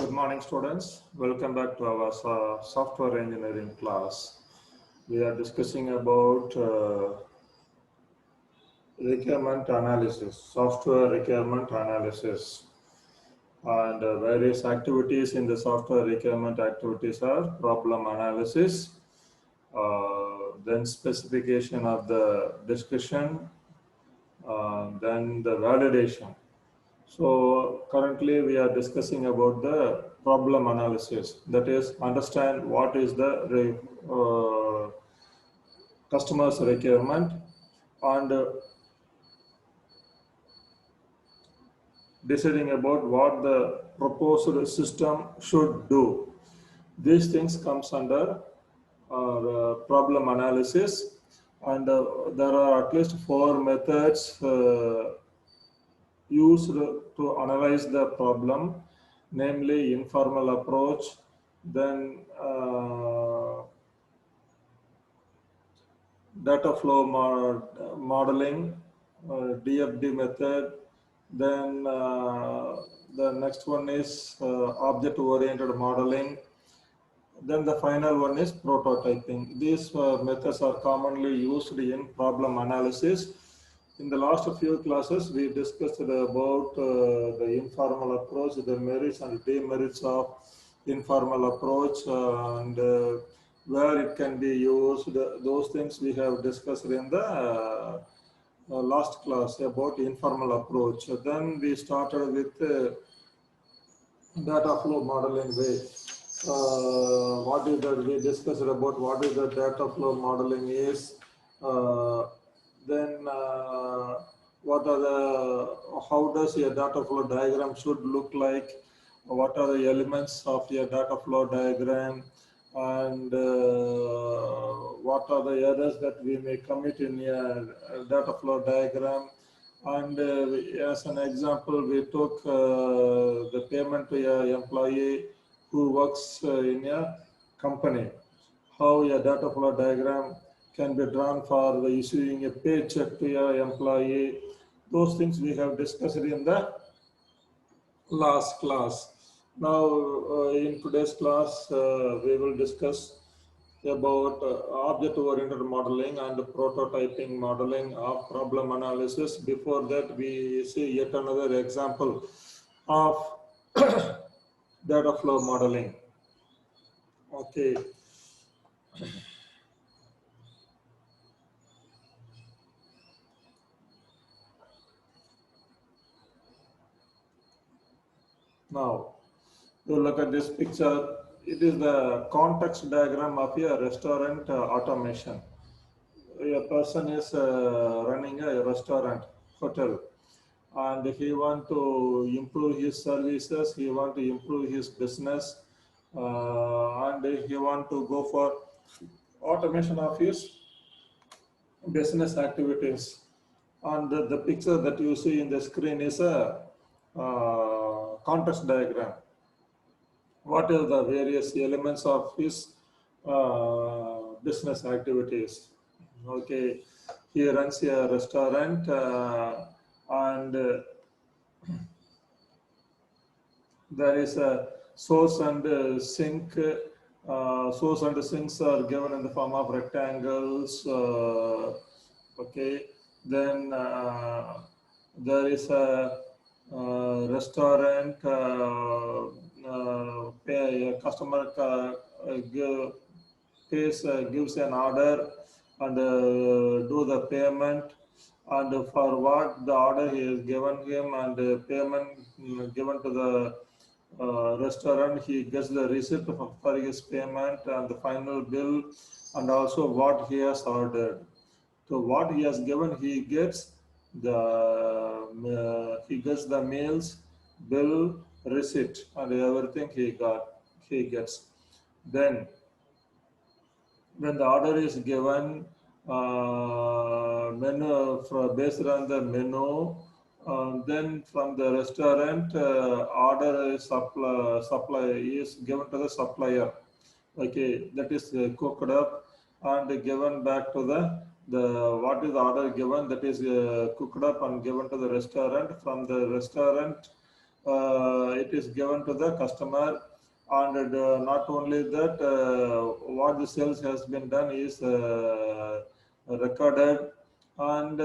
Good morning, students. Welcome back to our software engineering class. We are discussing about requirement analysis, software requirement analysis, and various activities in the software requirement activities are problem analysis, then specification of the discussion, then the validation. So currently we are discussing about the problem analysis. That is, understand what is the customer's requirement and deciding about what the proposed system should do. These things comes under problem analysis, and there are at least four methods used to analyze the problem, namely informal approach, then data flow modeling, DFD method, then the next one is object-oriented modeling, then the final one is prototyping. These methods are commonly used in problem analysis. In the last few classes, we discussed about the informal approach, the merits and demerits of informal approach, and where it can be used. Those things we have discussed in the last class about informal approach. Then we started with data flow modeling way. What is that? We discussed about what is the data flow modeling is. Then what are the, how does a data flow diagram should look like? What are the elements of your data flow diagram? And what are the errors that we may commit in a data flow diagram? And as an example, we took the payment to an employee who works in a company. How a data flow diagram can be drawn for the issuing a paycheck to your employee. Those things we have discussed in the last class. Now, in today's class, we will discuss about object-oriented modeling and prototyping modeling of problem analysis. Before that, we see yet another example of data flow modeling. Okay. Now, you look at this picture. It is the context diagram of a restaurant automation. A person is running a restaurant, hotel, and he want to improve his services, he want to improve his business, and he want to go for automation of his business activities. And the picture that you see in the screen is a context diagram. What are the various elements of his business activities? Okay, he runs a restaurant, and there is a source and sink. Source and sinks are given in the form of rectangles. Okay, then there is a restaurant. A customer gives an order and do the payment, and for what the order he is given him and payment given to the restaurant, he gets the receipt for his payment and the final bill, and also what he has ordered. So what he has given, he gets the meals, bill, receipt, and everything he gets. Then when the order is given, menu based on the menu, then from the restaurant, order is supply is given to the supplier. Okay, that is cooked up and given back to the what is the order given, that is cooked up and given to the restaurant. From the restaurant, it it is given to the customer, and not only that, what the sales has been done is recorded, and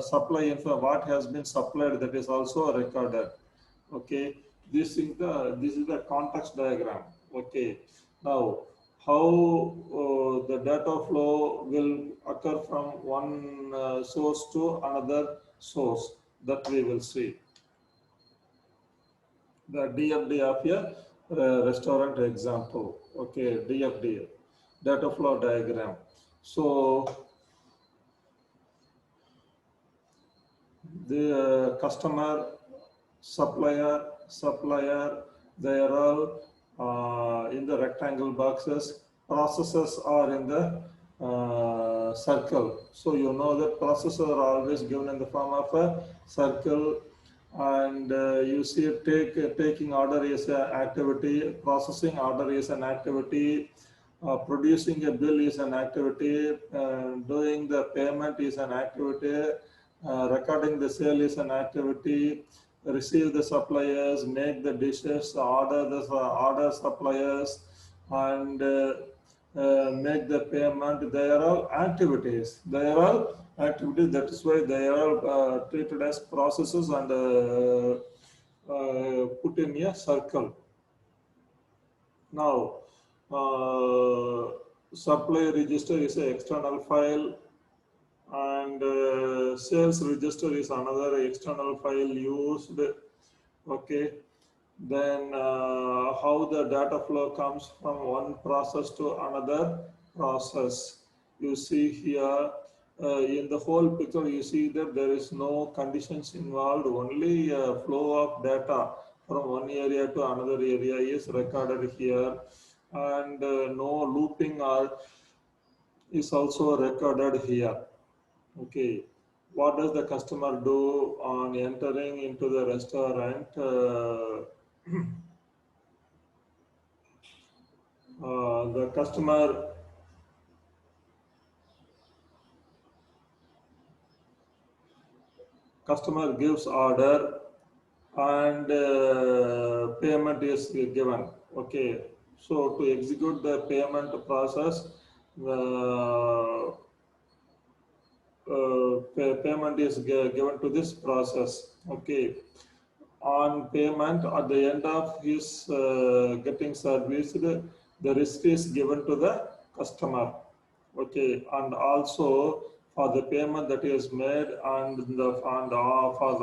supply info what has been supplied, that is also recorded. Okay, this is the context diagram. Okay, now how the data flow will occur from one source to another source, that we will see. The DFD of a restaurant example. Okay, DFD, data flow diagram. So the customer, supplier, they are all in the rectangle boxes. Processes are in the circle. So you know that processes are always given in the form of a circle, and you see taking order is an activity, processing order is an activity, producing a bill is an activity, doing the payment is an activity, recording the sale is an activity, receive the suppliers, make the dishes, order suppliers, and make the payment. They are all activities. They are all activities. That is why they are all treated as processes and put in a circle. Now, supply register is an external file, and sales register is another external file used. Okay, then how the data flow comes from one process to another process. You see here, in the whole picture, you see that there is no conditions involved, only flow of data from one area to another area is recorded here, and no looping are is also recorded here. Okay, what does the customer do on entering into the restaurant? The customer gives order, and payment is given. Okay, so to execute the payment process, the payment is given to this process. Okay, on payment, at the end of his getting serviced, the receipt is given to the customer. Okay, and also for the payment that is made, and for the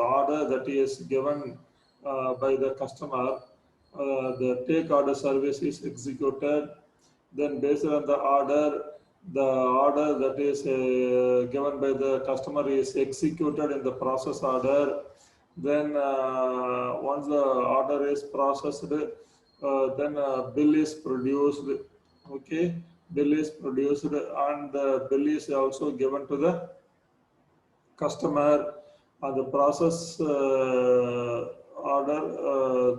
order that is given by the customer, the take order service is executed. Then based on the order that is given by the customer is executed in the process order. Then once the order is processed, then bill is produced. Okay, bill is produced, and the bill is also given to the customer. And the process order,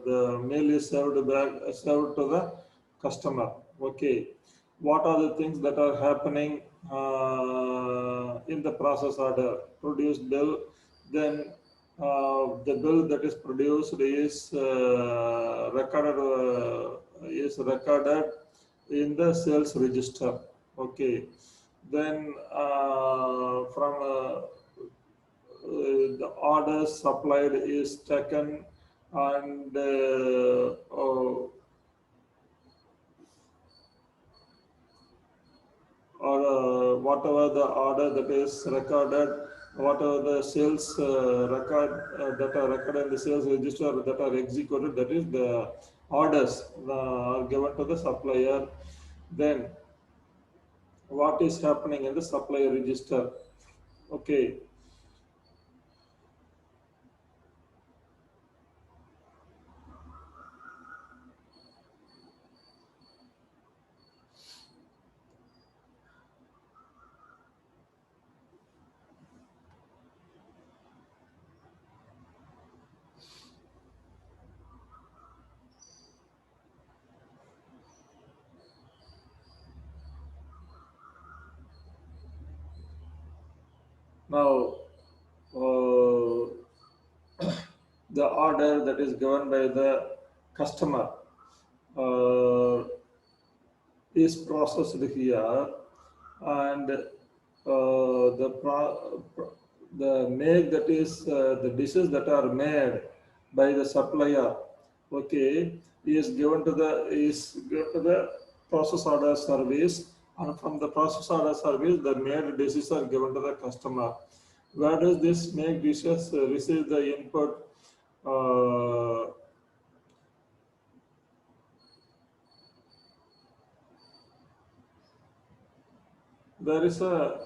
the mail is served to the customer. Okay, what are the things that are happening in the process order? Produce bill, then the bill that is produced is recorded in the sales register. Okay, then from the order supplied is taken, and or whatever the order that is recorded, whatever the sales record that are recorded in the sales register that are executed, that is the orders are given to the supplier. Then what is happening in the supplier register? Okay, now uh, the order that is given by the customer is processed here, and the make that is the dishes that are made by the supplier, okay, is given to the process order service, and from the process order service the made dishes are given to the customer. Where does this make dishes receive the input? uh, there is a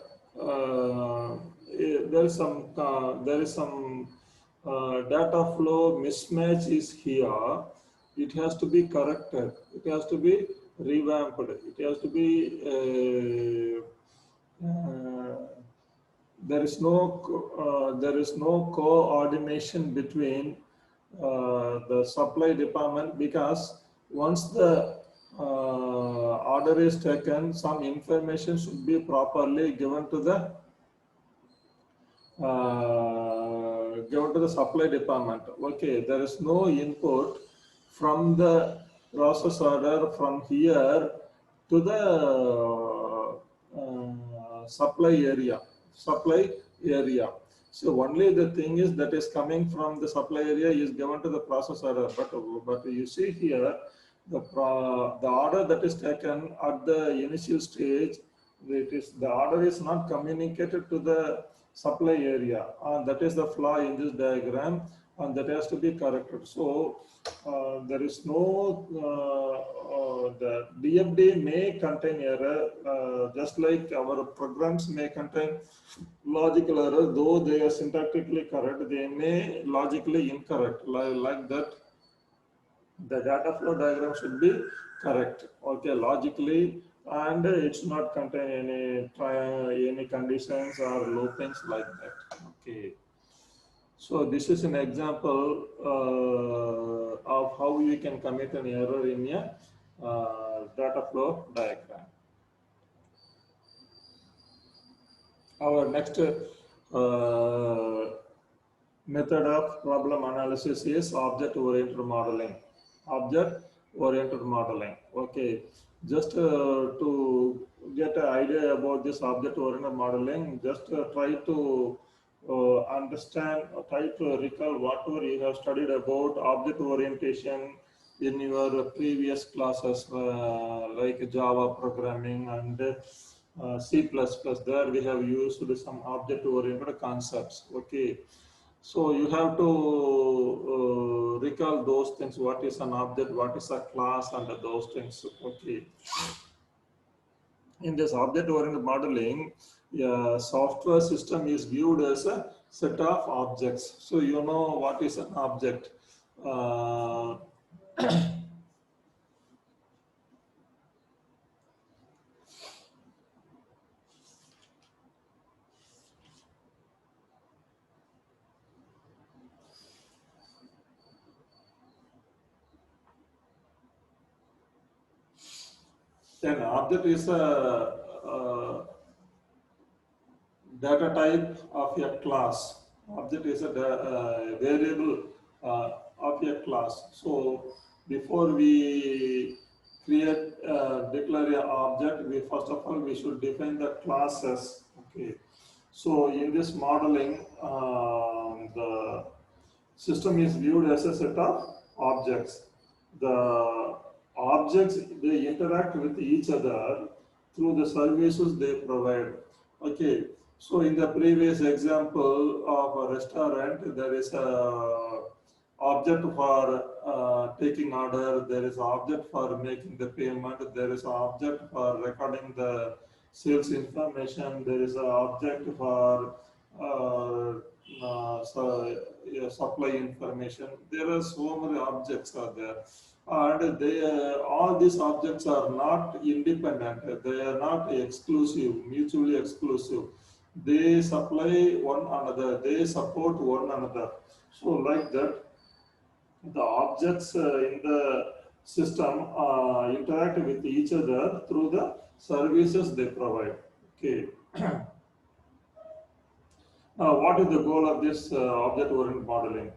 there is some data flow mismatch is here. It has to be corrected. It has to be revamped. It has to be there is no coordination between the supply department, because once the order is taken, some information should be properly given to the supply department. Okay, there is no input from the process order from here to the supply area. So only the thing is that is coming from the supply area is given to the process order. But you see here, the order that is taken at the initial stage, the order is not communicated to the supply area, and that is the flaw in this diagram, and that has to be corrected. So there is no the DFD may contain error, just like our programs may contain logical error, though they are syntactically correct, they may logically incorrect. Like that, the data flow diagram should be correct, okay, logically, and it should not contain any conditions or loopings like that. Okay, so this is an example of how you can commit an error in a data flow diagram. Our next method of problem analysis is object-oriented modeling. Object-oriented modeling. Okay, just to get an idea about this object-oriented modeling, just try to understand, try to recall whatever you have studied about object orientation in your previous classes, like Java programming and C++. There we have used some object-oriented concepts. Okay, so you have to recall those things. What is an object? What is a class? And those things. Okay. In this object-oriented modeling, a software system is viewed as a set of objects. So you know what is an object. Uh, an object is a data type of a class. Object is a variable of a class. So before we declare an object, we first of all we should define the classes. Okay. So in this modeling, the system is viewed as a set of objects. The objects, they interact with each other through the services they provide. Okay, so in the previous example of a restaurant, there is a object for taking order, there is object for making the payment, there is object for recording the sales information, there is an object for supply information. There are so many objects are there, and all these objects are not independent. They are not exclusive, mutually exclusive. They supply one another. They support one another. So like that, the objects in the system interact with each other through the services they provide. Okay. What is the goal of this object-oriented modeling?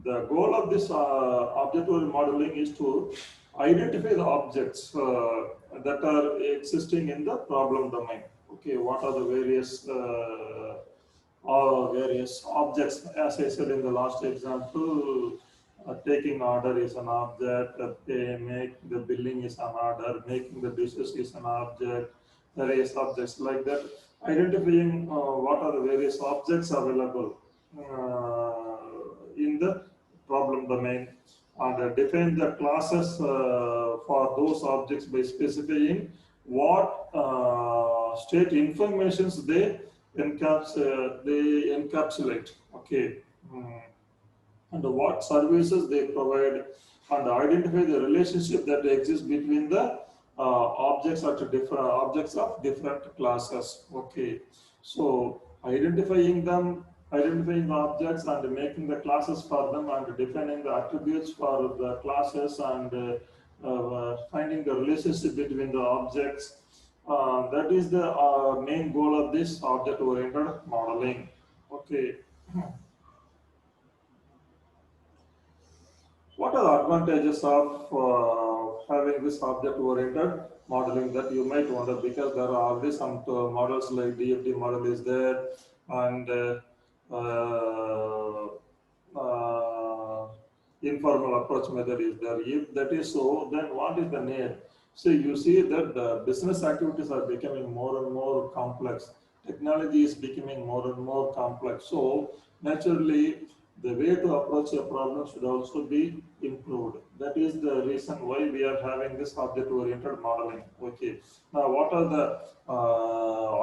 The goal of this object-oriented modeling is to identify the objects that are existing in the problem domain. Okay, what are the various objects? As I said in the last example, taking order is an object, make the billing is an order, making the dishes is an object, various objects like that. Identifying what are the various objects available in the problem domain, and define the classes for those objects by specifying what state informations they encapsulate. Okay. And what services they provide, and identify the relationship that exists between the objects at different objects of different classes. Okay, so identifying the objects and making the classes for them, and defining the attributes for the classes, and finding the relationship between the objects. That is the main goal of this object-oriented modeling. Okay. What are the advantages of having this object-oriented modeling, that you might wonder, because there are already some models like DFT model is there, and informal approach method is there. If that is so, then what is the need? So you see that the business activities are becoming more and more complex. Technology is becoming more and more complex. So naturally, the way to approach a problem should also be improved. That is the reason why we are having this object-oriented modeling. Okay. Now, what are the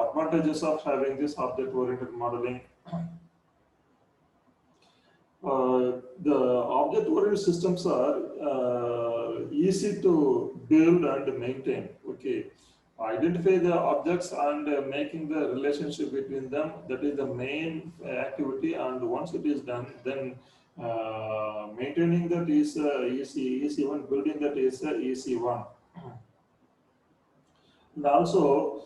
advantages of having this object-oriented modeling? The object-oriented systems are easy to build and maintain. Okay, identify the objects and making the relationship between them. That is the main activity. And once it is done, then maintaining that is easy one. Building that is easy one. And also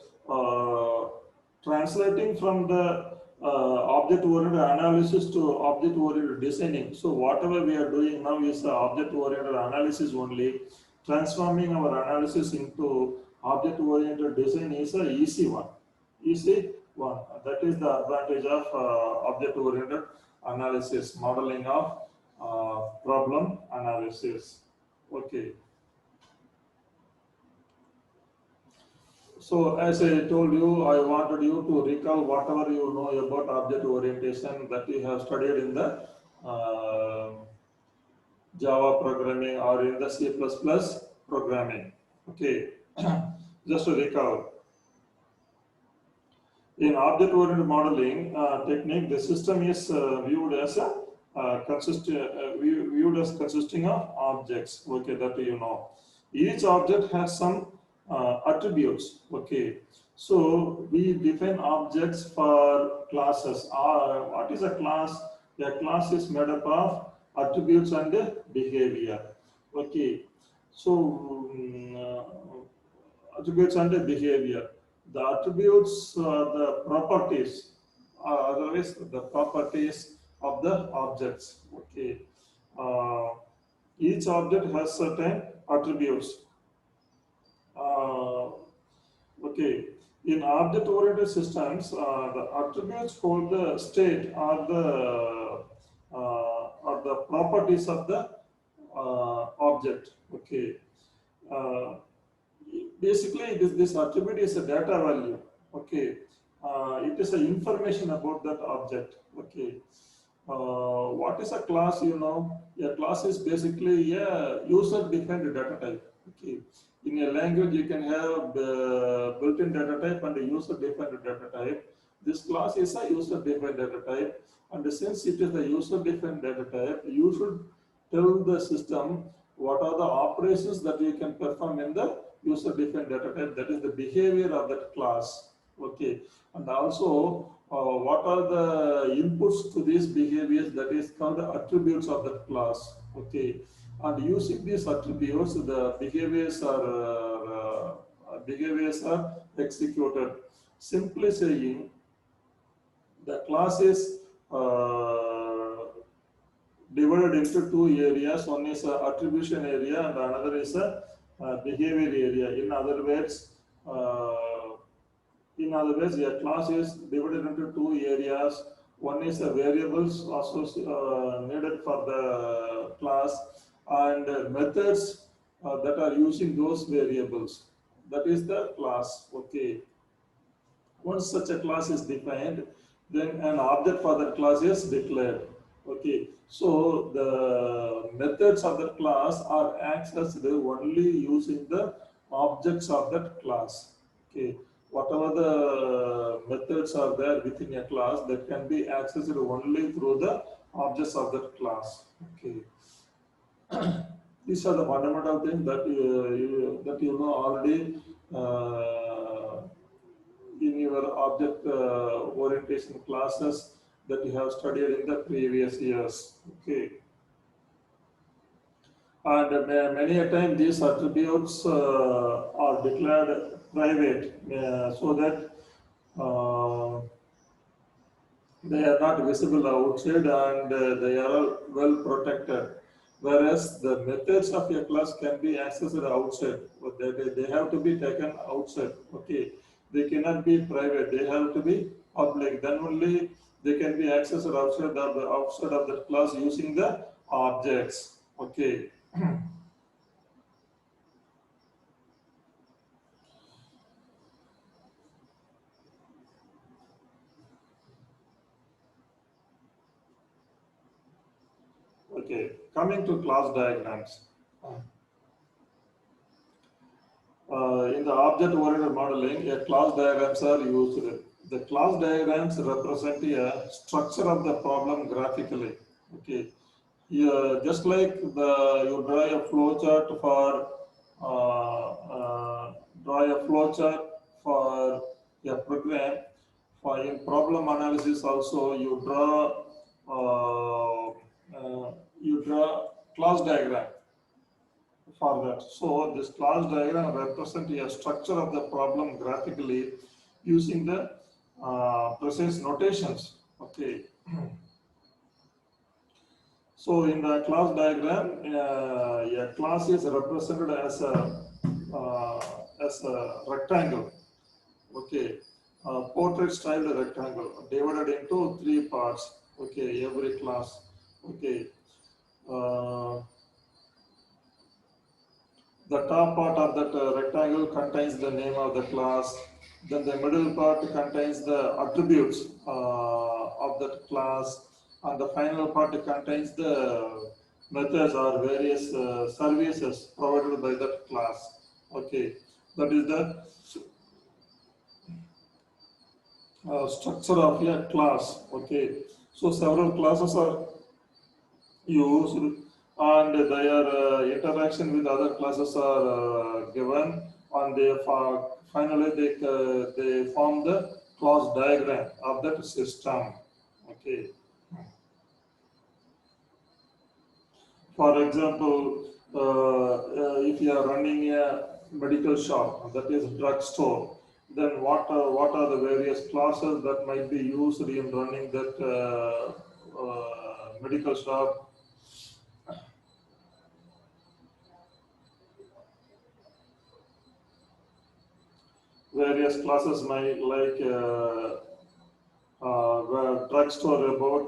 translating from the object-oriented analysis to object-oriented designing. So whatever we are doing now is object-oriented analysis only. Transforming our analysis into object-oriented design is an easy one. Easy one. That is the advantage of object-oriented analysis, modeling of problem analysis. Okay. So as I told you, I wanted you to recall whatever you know about object orientation that you have studied in the Java programming or in the C++ programming. Okay, just to recall. In object-oriented modeling technique, the system is viewed as consisting of objects. Okay, that you know. Each object has some attributes. Okay, so we define objects for classes. What is a class? A class is made up of attributes and behavior. Okay, so attributes and behavior. The attributes are the properties, otherwise the properties of the objects. Okay, each object has certain attributes. Okay, in object-oriented systems, the attributes hold the state or the properties of the object. Okay. Basically, this attribute is a data value. Okay, it is an information about that object. Okay, what is a class? You know, a class is basically a user-defined data type. Okay, in a language you can have built-in data type and a user-defined data type. This class is a user-defined data type, and since it is a user-defined data type, you should tell the system what are the operations that you can perform in the user-defined data type, that is the behavior of that class. Okay, and also what are the inputs to these behaviors, that is called the attributes of that class. Okay, and using these attributes, the behaviors are executed. Simply saying, the class is divided into two areas. One is a attribution area and another is a behavior area. Uh, in other words, a class is divided into two areas. One is the variables needed for the class and methods that are using those variables. That is the class. Okay. Once such a class is defined, then an object for that class is declared. Okay, so the methods of that class are accessed only using the objects of that class. Okay, whatever the methods are there within a class, that can be accessed only through the objects of that class. Okay, these are the fundamental things that you know already. Uh, in your object orientation classes that you have studied in the previous years. Okay, and many a time these attributes are declared private so that uh, they are not visible outside and they are well protected. Whereas the methods of a class can be accessed outside, but they have to be taken outside. Okay, they cannot be private. They have to be public. Then only they can be accessed outside of the class using the objects. Okay. Okay. Coming to class diagrams. In the object-oriented modeling, a class diagrams are used. The class diagrams represent a structure of the problem graphically. Okay, yeah, just like you draw a flowchart for draw a flowchart for a program. For in problem analysis, also you draw class diagram for that. So this class diagram represents a structure of the problem graphically using the precise notations. Okay. So in the class diagram, a class is represented uh, as a rectangle. Okay, portrait style rectangle divided into three parts. Okay, every class. Okay. Uh, The top part of that rectangle contains the name of the class. Then the middle part contains the attributes of that class. And the final part contains the methods or various services provided by that class. Okay, that is the structure of a class. Okay, so several classes are used and their interaction with other classes are given and finally they form the class diagram of that system. Okay, for example, if you are running a medical shop, that is drugstore, then what are the various classes that might be used in running that medical shop? Various classes might like where drugstore about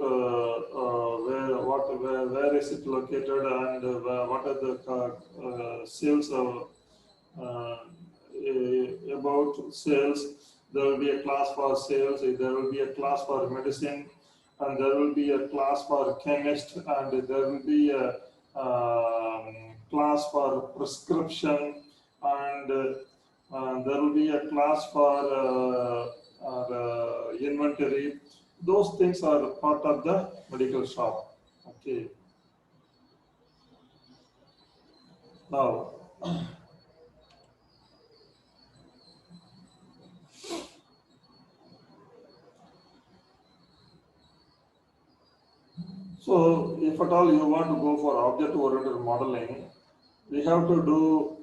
where is it located and what are the sales of about sales. There will be a class for sales. There will be a class for medicine, and there will be a class for chemist, and there will be a class for prescription, and there will be a class for inventory. Those things are part of the medical shop. Okay. Now, so if at all you want to go for object-oriented modeling, we have to do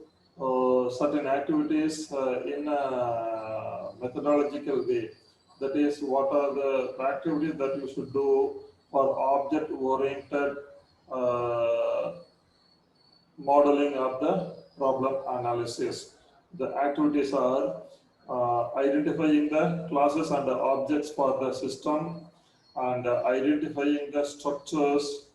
certain activities in a methodological way. That is, what are the activities that you should do for object-oriented uh, modeling of the problem analysis. The activities are identifying the classes and the objects for the system, and identifying the structures,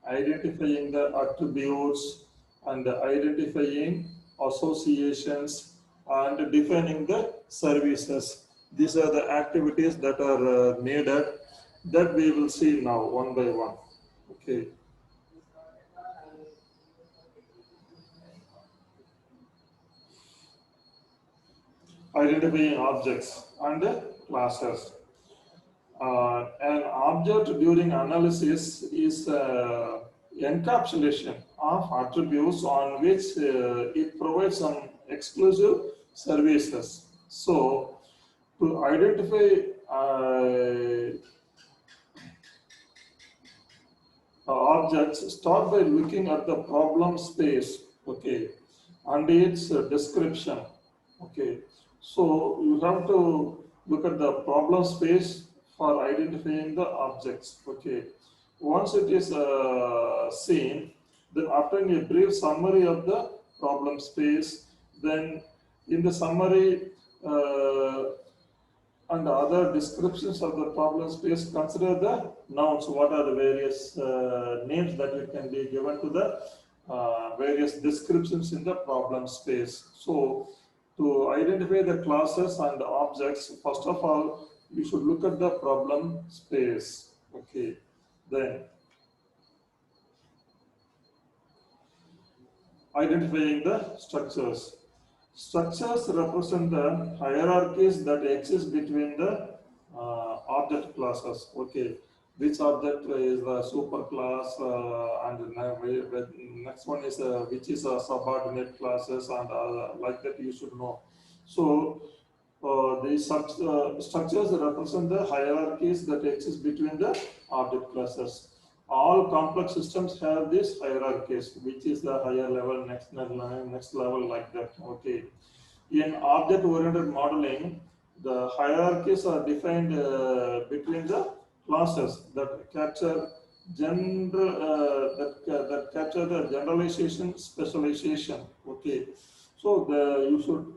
identifying the attributes, and identifying associations, and defining the services. These are the activities that are needed, that we will see now one by one. Okay. Identifying objects and classes. An object during analysis is encapsulation of attributes on which it provides some exclusive services. So, to identify objects, start by looking at the problem space, okay, and its description, okay. So you have to look at the problem space for identifying the objects, okay. Once it is seen, then obtain a brief summary of the problem space. Then in the summary, and other descriptions of the problem space, consider the nouns. What are the various names that you can be given to the various descriptions in the problem space? So, to identify the classes and objects, first of all, you should look at the problem space. Okay, then identifying the structures. Structures represent the hierarchies that exist between the object classes. Okay, which object is the superclass, and next one is which is a subordinate classes, and like that you should know. So these structures represent the hierarchies that exist between the object classes. All complex systems have these hierarchies, which is the higher level, next level, like that. Okay. In object-oriented modeling, the hierarchies are defined between the classes that capture that capture the generalization, specialization. Okay. So you should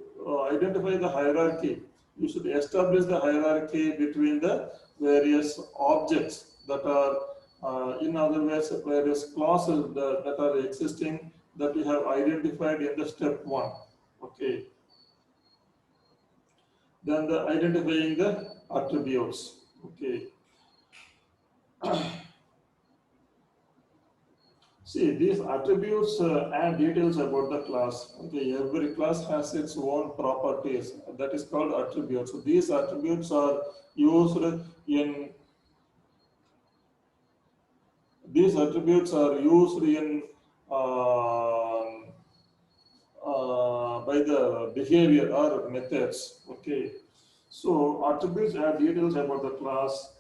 identify the hierarchy. You should establish the hierarchy between the various objects that are, in other words, various classes that are existing, that you have identified in the step one. Okay. Then the identifying the attributes. Okay. See, these attributes add details about the class. Okay, every class has its own properties. That is called attributes. So these attributes are used in by the behavior or methods. Okay, so attributes add details about the class.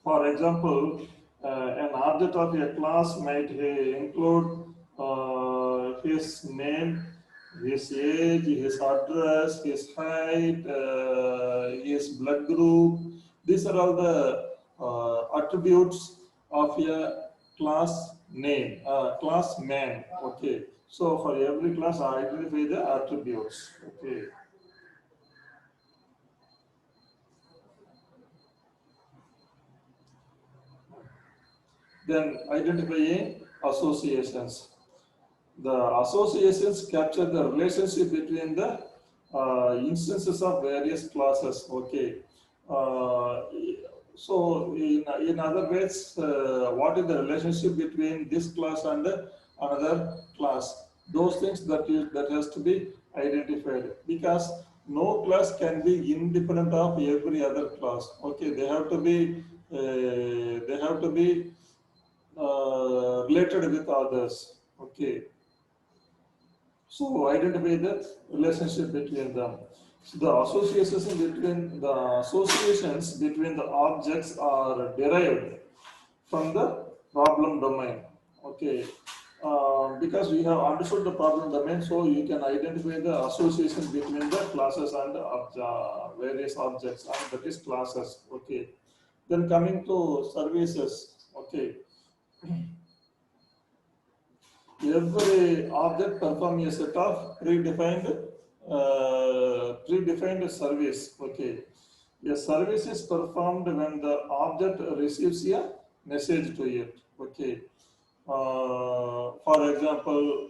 For example, an object of a class might include his name, his age, his address, his height, his blood group. These are all the attributes of a class name, class man. Okay. So for every class, I identify the attributes. Okay. Then identifying associations. The associations capture the relationship between the instances of various classes. Okay. So in other words, what is the relationship between this class and another class? Those things that has to be identified, because no class can be independent of every other class. Okay, they have to be related with others. Okay. So identify the relationship between them. So the associations between the objects are derived from the problem domain. Okay. Because we have understood the problem domain, so you can identify the associations between the classes and various objects, and that is classes. Okay. Then coming to services. Okay. Every object performs a set of predefined service. Okay. A service is performed when the object receives a message to it. Okay. For example,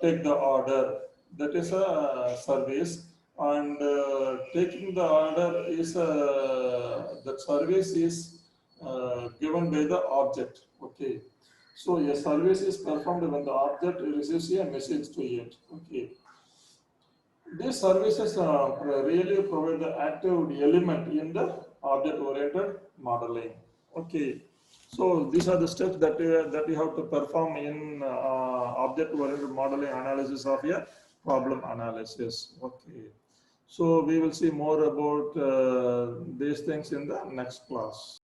take the order. That is a service, and taking the order is that service is given by the object. Okay. So a service is performed when the object receives a message to it. Okay. These services really provide the active element in the object-oriented modeling. Okay, so these are the steps that you have to perform in object-oriented modeling analysis of a problem analysis. Okay, so we will see more about these things in the next class.